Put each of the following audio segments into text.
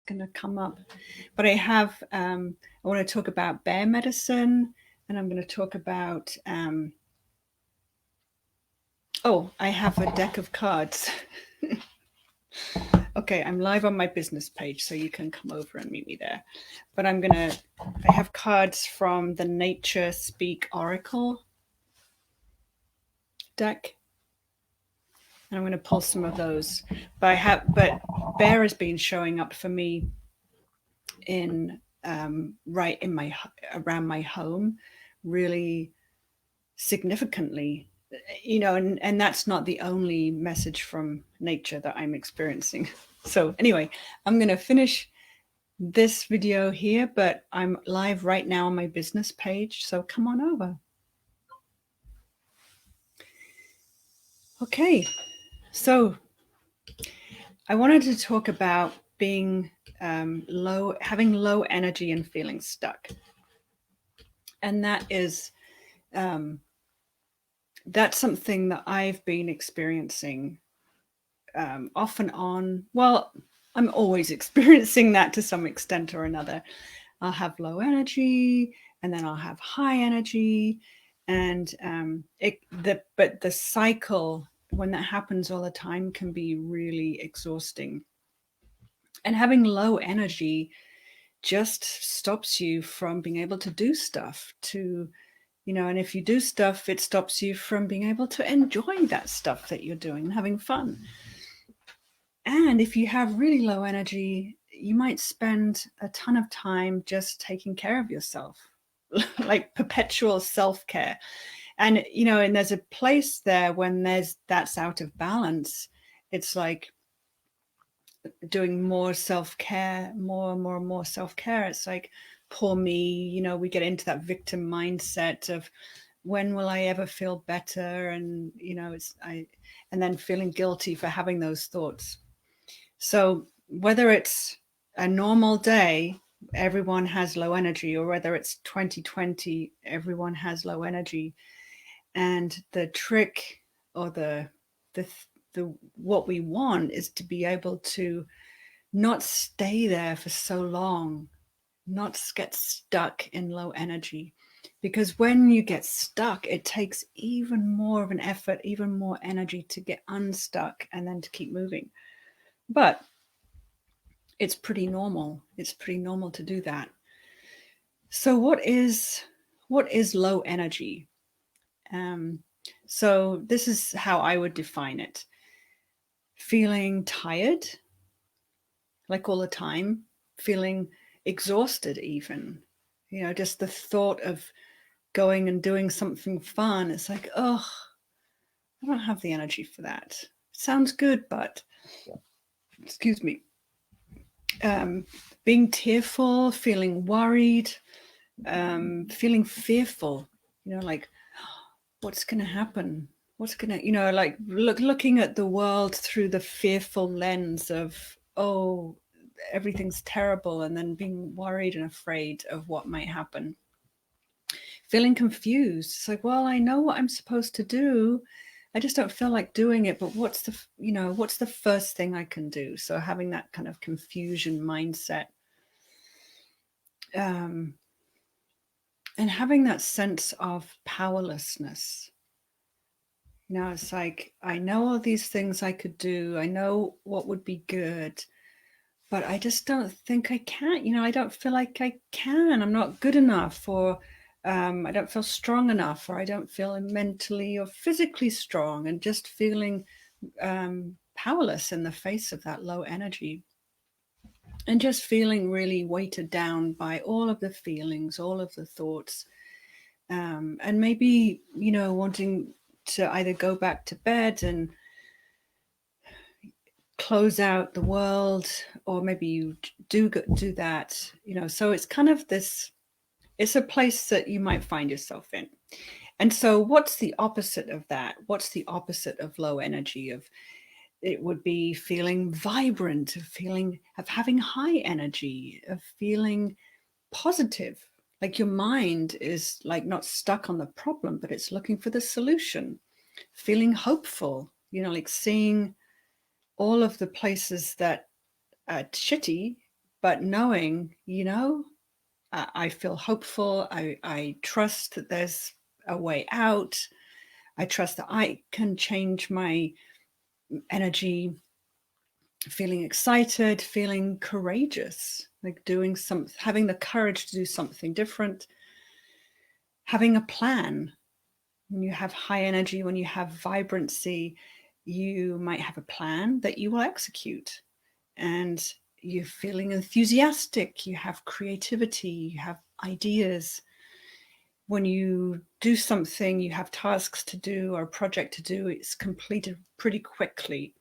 going to come up. But I have, I want to talk about bear medicine, and I'm going to talk about, oh, I have a deck of cards. Okay, I'm live on my business page, so you can come over and meet me there. But I have cards from the Nature Speak Oracle deck. And I'm going to pull some of those. But bear has been showing up for me in right in my around my home really significantly, you know, and that's not the only message from nature that I'm experiencing. So anyway, I'm going to finish this video here, but I'm live right now on my business page, so come on over. Okay, so I wanted to talk about being having low energy and feeling stuck. And that is, that's something that I've been experiencing off and on. Well, I'm always experiencing that to some extent or another. I'll have low energy and then I'll have high energy. And but the cycle, when that happens all the time, can be really exhausting. And having low energy just stops you from being able to do stuff, and if you do stuff, it stops you from being able to enjoy that stuff that you're doing and having fun. And if you have really low energy, you might spend a ton of time just taking care of yourself, like perpetual self-care. And, and there's a place there when that's out of balance. It's like doing more self-care, more and more and more self-care. It's like, poor me, we get into that victim mindset of when will I ever feel better? And, and then feeling guilty for having those thoughts. So whether it's a normal day, everyone has low energy, or whether it's 2020, everyone has low energy. And the trick, or the what we want is to be able to not stay there for so long, not get stuck in low energy. Because when you get stuck, it takes even more of an effort, even more energy to get unstuck and then to keep moving. But it's pretty normal. It's pretty normal to do that. So what is low energy? So this is how I would define it. Feeling tired, like all the time, feeling exhausted even, just the thought of going and doing something fun. It's like, oh, I don't have the energy for that. It sounds good, but excuse me. Being tearful, feeling worried, feeling fearful, like, what's going to happen? What's going to, like looking at the world through the fearful lens of, oh, everything's terrible, and then being worried and afraid of what might happen. Feeling confused. It's like, well, I know what I'm supposed to do. I just don't feel like doing it, but what's the first thing I can do? So having that kind of confusion mindset. And having that sense of powerlessness. It's like, I know all these things I could do. I know what would be good, but I just don't think I can. I don't feel like I can. I'm not good enough, or I don't feel strong enough, or I don't feel mentally or physically strong, and just feeling powerless in the face of that low energy. And just feeling really weighted down by all of the feelings, all of the thoughts. And maybe, wanting to either go back to bed and close out the world, or maybe you do that, so it's kind of this, it's a place that you might find yourself in. And so what's the opposite of that? What's the opposite of low energy? It would be feeling vibrant, of having high energy, of feeling positive. Like your mind is like not stuck on the problem, but it's looking for the solution. Feeling hopeful, like seeing all of the places that are shitty but knowing, I feel hopeful. I trust that there's a way out. I trust that I can change my energy, feeling excited, feeling courageous, like doing something, having the courage to do something different, having a plan. When you have high energy, when you have vibrancy, you might have a plan that you will execute. And you're feeling enthusiastic, you have creativity, you have ideas. When you do something, you have tasks to do or a project to do, it's completed pretty quickly.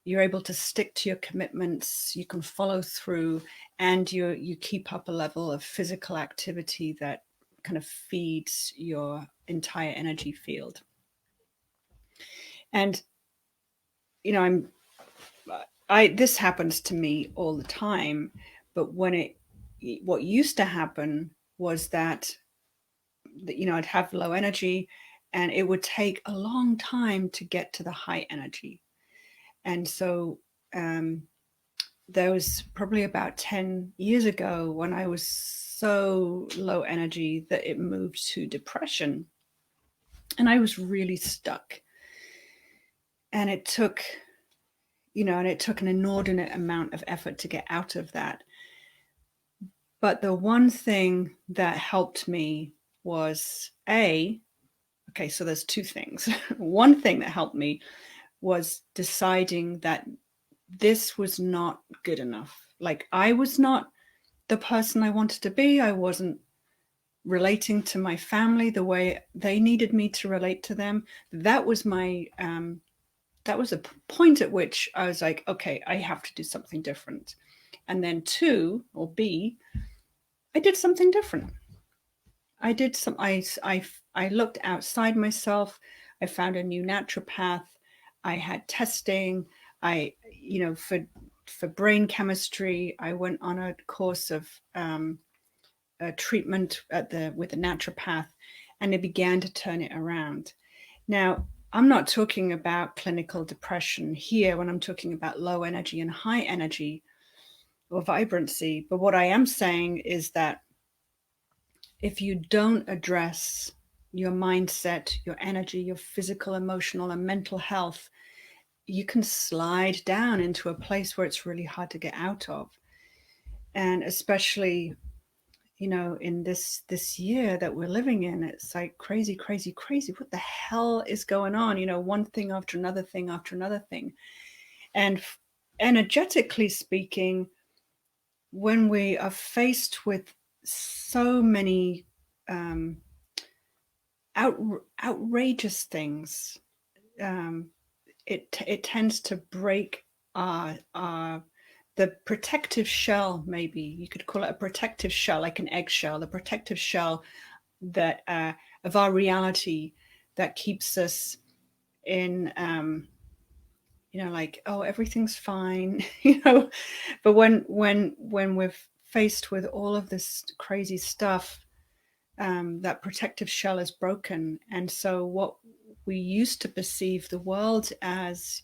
You're able to stick to your commitments, you can follow through, and you keep up a level of physical activity that kind of feeds your entire energy field. And this happens to me all the time, but what used to happen was that I'd have low energy, and it would take a long time to get to the high energy. And so there was probably about 10 years ago when I was so low energy that it moved to depression. And I was really stuck. And it took an inordinate amount of effort to get out of that. But the one thing that helped me was so there's two things. One thing that helped me was deciding that this was not good enough. Like, I was not the person I wanted to be. I wasn't relating to my family the way they needed me to relate to them. That was that was a point at which I was like, okay, I have to do something different. And then B, I did something different. I looked outside myself. I found a new naturopath. I had testing. For brain chemistry, I went on a course of a treatment with a naturopath, and it began to turn it around. Now, I'm not talking about clinical depression here when I'm talking about low energy and high energy or vibrancy. But what I am saying is that if you don't address your mindset, your energy, your physical, emotional, and mental health, you can slide down into a place where it's really hard to get out of. And especially, in this year that we're living in, it's like crazy. What the hell is going on? One thing after another thing after another thing. And energetically speaking, when we are faced with so many outrageous things, it tends to break the protective shell. Maybe you could call it a protective shell, like an eggshell, the protective shell that of our reality that keeps us in like, oh, everything's fine. But when we're faced with all of this crazy stuff, that protective shell is broken. And so what we used to perceive the world as,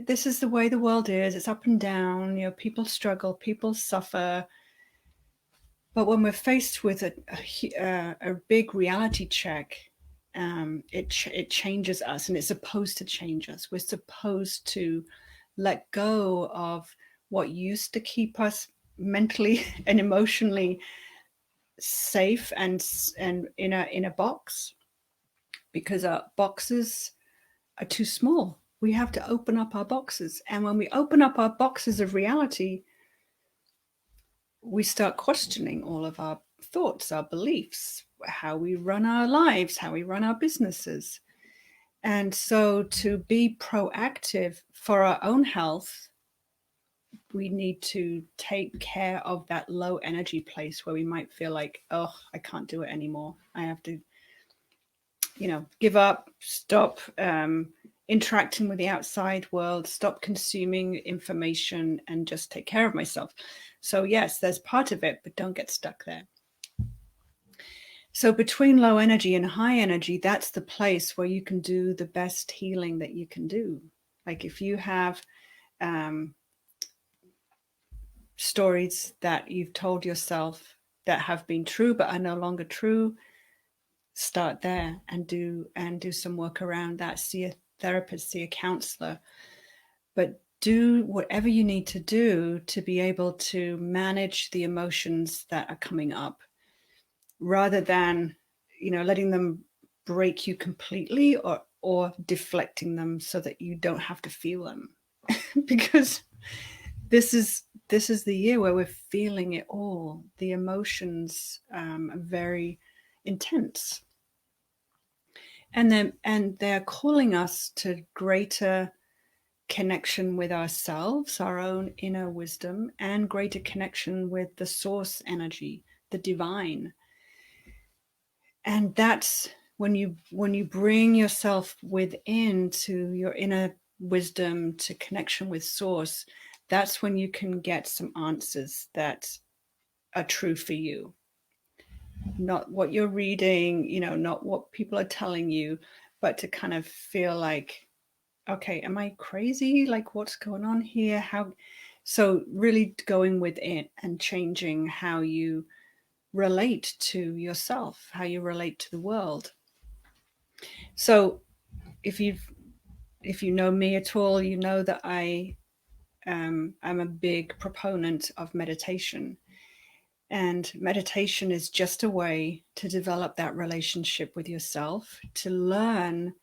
this is the way the world is, it's up and down, people struggle, people suffer. But when we're faced with a big reality check, it changes us, and it's supposed to change us. We're supposed to let go of what used to keep us mentally and emotionally safe and in a box, because our boxes are too small. We have to open up our boxes, and when we open up our boxes of reality, we start questioning all of our thoughts, our beliefs, how we run our lives, how we run our businesses. And so to be proactive for our own health, we need to take care of that low energy place where we might feel like, oh, I can't do it anymore. I have to, give up, stop interacting with the outside world, stop consuming information, and just take care of myself. So yes, there's part of it, but don't get stuck there. So between low energy and high energy, that's the place where you can do the best healing that you can do. Like if you have stories that you've told yourself that have been true but are no longer true, start there and do some work around that. See a therapist, see a counselor, but do whatever you need to do to be able to manage the emotions that are coming up, rather than, letting them break you completely, or deflecting them so that you don't have to feel them. Because this is the year where we're feeling it all. The emotions are very intense, and they're calling us to greater connection with ourselves, our own inner wisdom, and greater connection with the source energy, the divine. And that's when you bring yourself within to your inner wisdom, to connection with source, that's when you can get some answers that are true for you. Not what you're reading, not what people are telling you, but to kind of feel like, okay, am I crazy? Like, what's going on here? So really going within and changing how you relate to yourself, how you relate to the world. So if you know me at all, you know that I'm a big proponent of meditation. And meditation is just a way to develop that relationship with yourself, to learn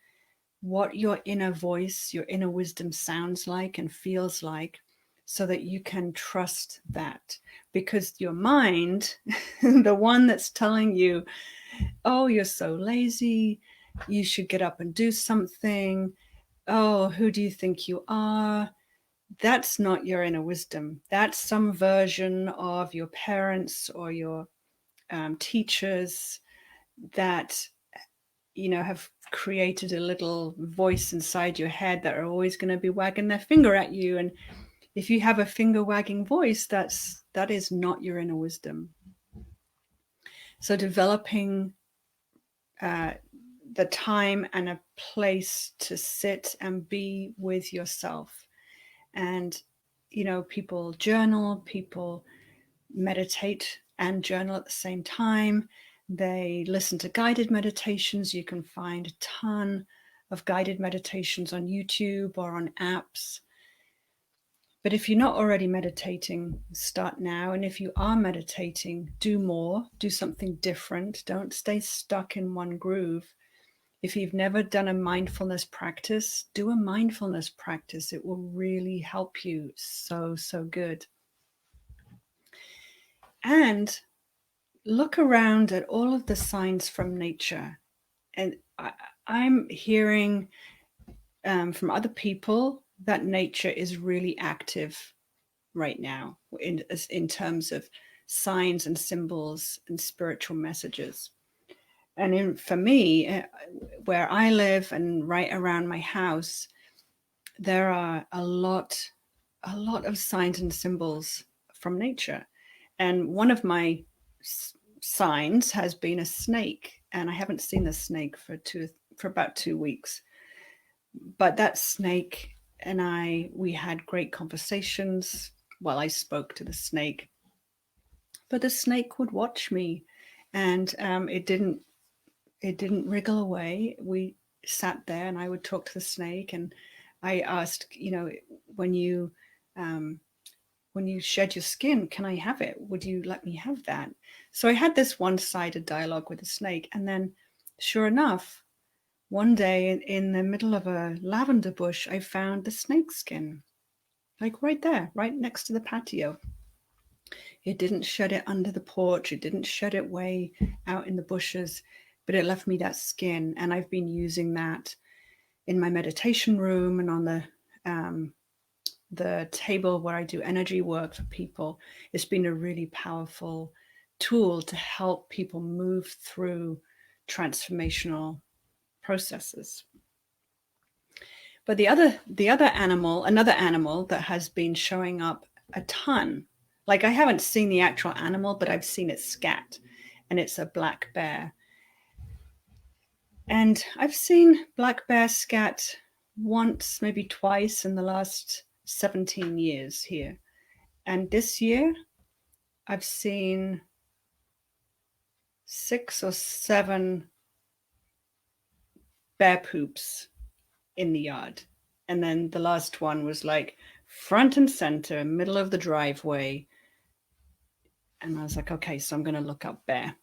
what your inner voice, your inner wisdom sounds like and feels like, so that you can trust that. Because your mind, the one that's telling you, oh, you're so lazy, you should get up and do something, oh, who do you think you are? That's not your inner wisdom. That's some version of your parents or your teachers that have created a little voice inside your head that are always going to be wagging their finger at you. And if you have a finger wagging voice, that is not your inner wisdom. So developing the time and a place to sit and be with yourself. And people journal, people meditate and journal at the same time. They listen to guided meditations. You can find a ton of guided meditations on YouTube or on apps. But if you're not already meditating, start now. And if you are meditating, do more, do something different. Don't stay stuck in one groove. If you've never done a mindfulness practice, do a mindfulness practice. It will really help you so good. And look around at all of the signs from nature. And I'm hearing from other people that nature is really active right now in terms of signs and symbols and spiritual messages. And for me, where I live and right around my house, there are a lot of signs and symbols from nature. And one of my signs has been a snake, and I haven't seen the snake for about 2 weeks. But that snake and we had great conversations while I spoke to the snake. But the snake would watch me, and it didn't wriggle away. We sat there, and I would talk to the snake, and I asked, when you shed your skin, can I have it? Would you let me have that? So I had this one-sided dialogue with the snake, and then, sure enough, one day in the middle of a lavender bush, I found the snake skin, like right there, right next to the patio. It didn't shed it under the porch. It didn't shed it way out in the bushes, but it left me that skin. And I've been using that in my meditation room and on the table where I do energy work for people. It's been a really powerful tool to help people move through transformational processes. But another animal that has been showing up a ton, like I haven't seen the actual animal, but I've seen it scat, and it's a black bear. And I've seen black bear scat once, maybe twice in the last 17 years here. And this year, I've seen 6 or 7 bear poops in the yard. And then the last one was like front and center, middle of the driveway. And I was like, okay, so I'm going to look up bear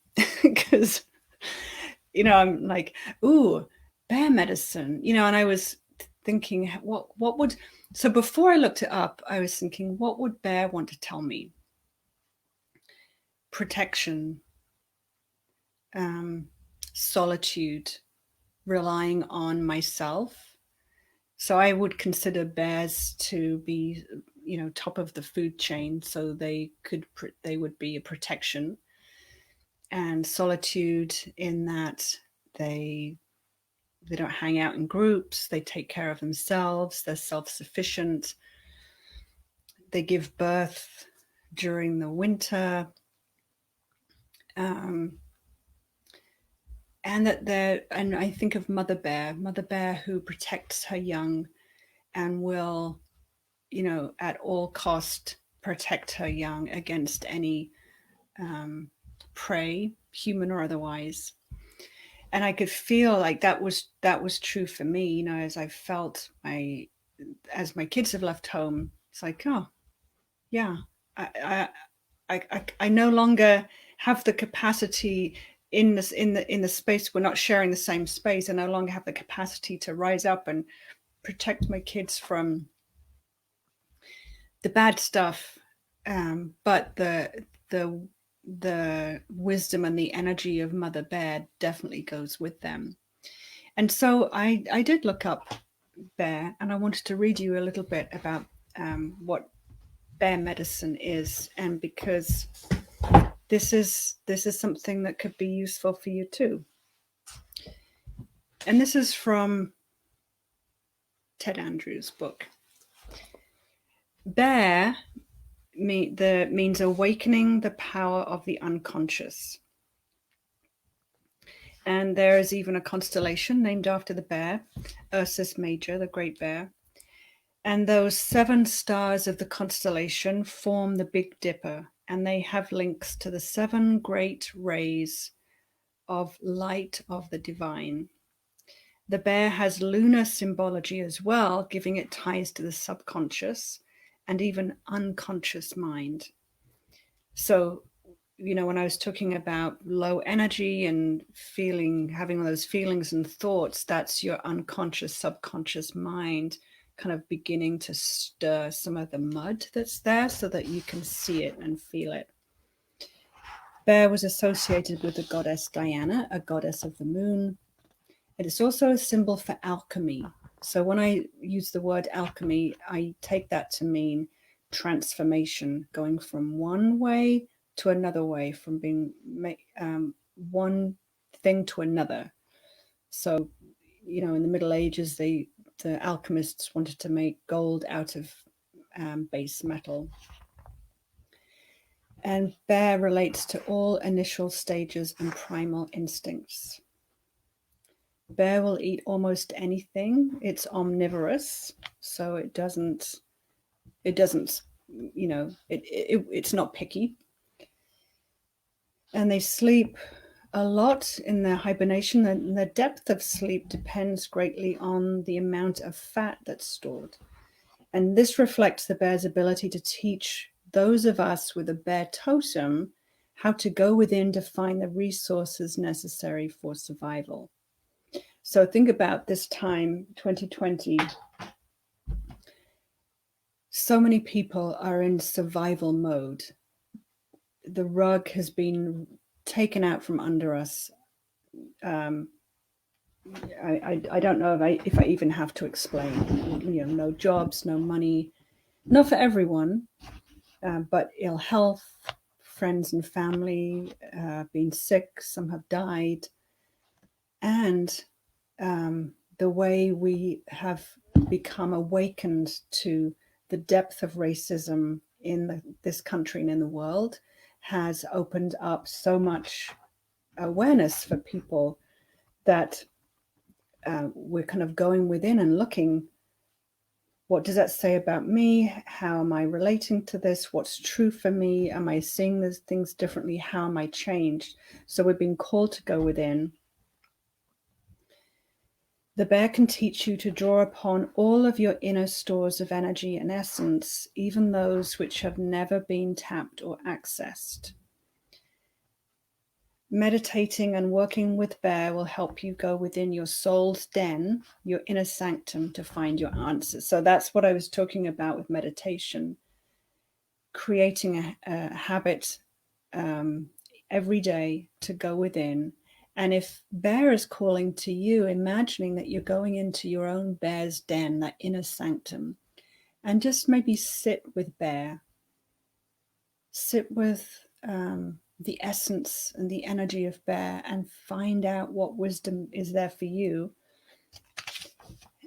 because, I'm like, ooh, bear medicine, and I was thinking, what would, so before I looked it up, I was thinking, what would bear want to tell me? Protection, solitude, relying on myself. So I would consider bears to be, top of the food chain. So they would be a protection, and solitude in that they don't hang out in groups. They take care of themselves. They're self-sufficient. They give birth during the winter. And I think of Mother Bear who protects her young and will, at all cost protect her young against any prey, human or otherwise. And I could feel like that was true for me, as I felt as my kids have left home. It's like, oh, yeah, I no longer have the capacity in the space. We're not sharing the same space. I no longer have the capacity to rise up and protect my kids from the bad stuff. But the wisdom and the energy of Mother Bear definitely goes with them. And so I did look up bear, and I wanted to read you a little bit about what bear medicine is, and because this is something that could be useful for you too. And this is from Ted Andrews' book. Bear means awakening the power of the unconscious. And there is even a constellation named after the bear, Ursus Major, the Great Bear. And those 7 stars of the constellation form the Big Dipper, and they have links to the 7 great rays of light of the divine. The bear has lunar symbology as well, giving it ties to the subconscious and even unconscious mind. So, when I was talking about low energy and having those feelings and thoughts, that's your unconscious, subconscious mind kind of beginning to stir some of the mud that's there so that you can see it and feel it. Bear was associated with the goddess Diana, a goddess of the moon. It is also a symbol for alchemy. So when I use the word alchemy, I take that to mean transformation, going from one way to another way, from being one thing to another. So, in the Middle Ages, the alchemists wanted to make gold out of base metal. And bear relates to all initial stages and primal instincts. Bear will eat almost anything. It's omnivorous, so it doesn't, it's not picky. And they sleep a lot in their hibernation, and the depth of sleep depends greatly on the amount of fat that's stored. And this reflects the bear's ability to teach those of us with a bear totem how to go within to find the resources necessary for survival. So think about this time, 2020. So many people are in survival mode. The rug has been taken out from under us. I don't know if I even have to explain. No jobs, no money, not for everyone, but ill health, friends and family being sick. Some have died, and the way we have become awakened to the depth of racism in this country and in the world has opened up so much awareness for people that we're kind of going within and looking What does that say about me? How am I relating to this? What's true for me? Am I seeing these things differently? How am I changed? So we're being called to go within. The bear can teach you to draw upon all of your inner stores of energy and essence, even those which have never been tapped or accessed. Meditating and working with bear will help you go within your soul's den, your inner sanctum, to find your answers. So that's what I was talking about with meditation. Creating a habit every day to go within. And if bear is calling to you, imagining that you're going into your own bear's den, that inner sanctum, and just maybe sit with bear. Sit with the essence and the energy of bear and find out what wisdom is there for you.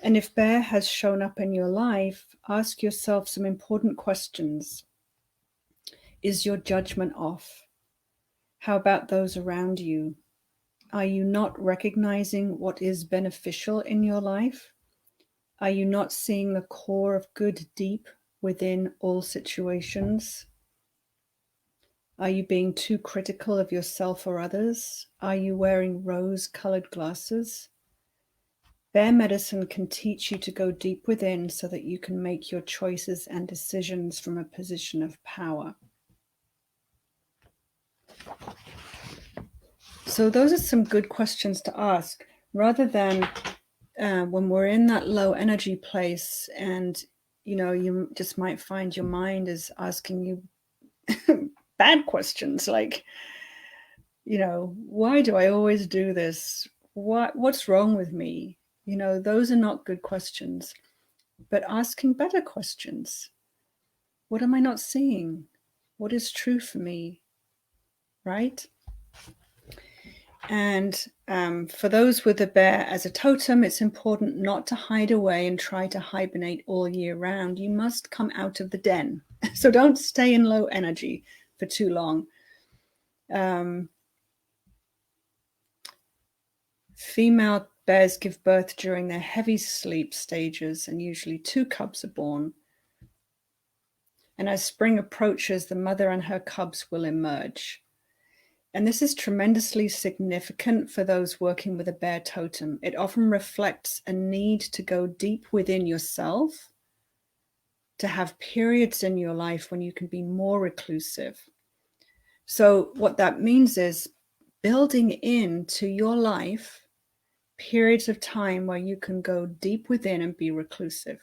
And if bear has shown up in your life, ask yourself some important questions. Is your judgment off? How about those around you? Are you not recognizing what is beneficial in your life? Are you not seeing the core of good deep within all situations? Are you being too critical of yourself or others? Are you wearing rose-colored glasses? Bear medicine can teach you to go deep within so that you can make your choices and decisions from a position of power. So those are some good questions to ask, rather than when we're in that low energy place, and you just might find your mind is asking you bad questions like, why do I always do this? What's wrong with me? Those are not good questions, but asking better questions. What am I not seeing? What is true for me? Right? And for those with a bear as a totem, it's important not to hide away and try to hibernate all year round. You must come out of the den. So don't stay in low energy for too long. Female bears give birth during their heavy sleep stages, and usually 2 cubs are born. And as spring approaches, the mother and her cubs will emerge. And this is tremendously significant for those working with a bear totem. It often reflects a need to go deep within yourself, to have periods in your life when you can be more reclusive. So what that means is building into your life periods of time where you can go deep within and be reclusive,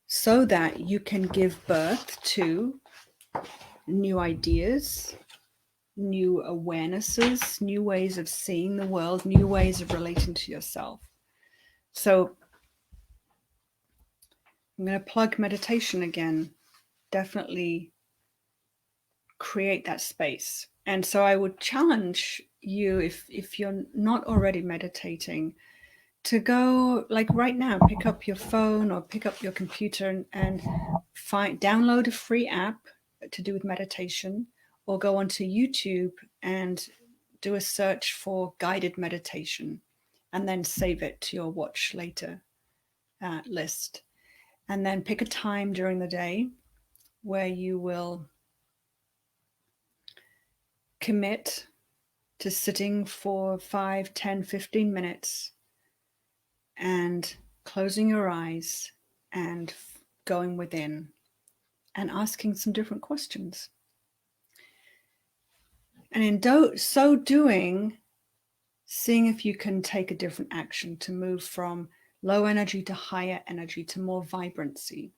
so that you can give birth to new ideas, new awarenesses, new ways of seeing the world, new ways of relating to yourself. So I'm going to plug meditation again. Definitely create that space. And so I would challenge you, if you're not already meditating, to go, like right now, pick up your phone or pick up your computer and download a free app to do with meditation, or go onto YouTube and do a search for guided meditation, and then save it to your watch later list. And then pick a time during the day where you will commit to sitting for 5, 10, 15 minutes and closing your eyes and going within and asking some different questions. And in so doing, seeing if you can take a different action to move from low energy to higher energy to more vibrancy.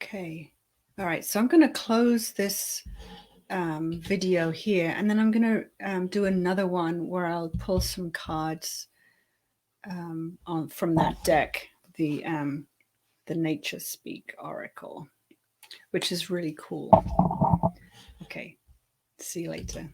Okay. All right. So I'm going to close this video here, and then I'm going to do another one where I'll pull some cards from that deck, the Nature Speak Oracle, which is really cool. Okay. See you later.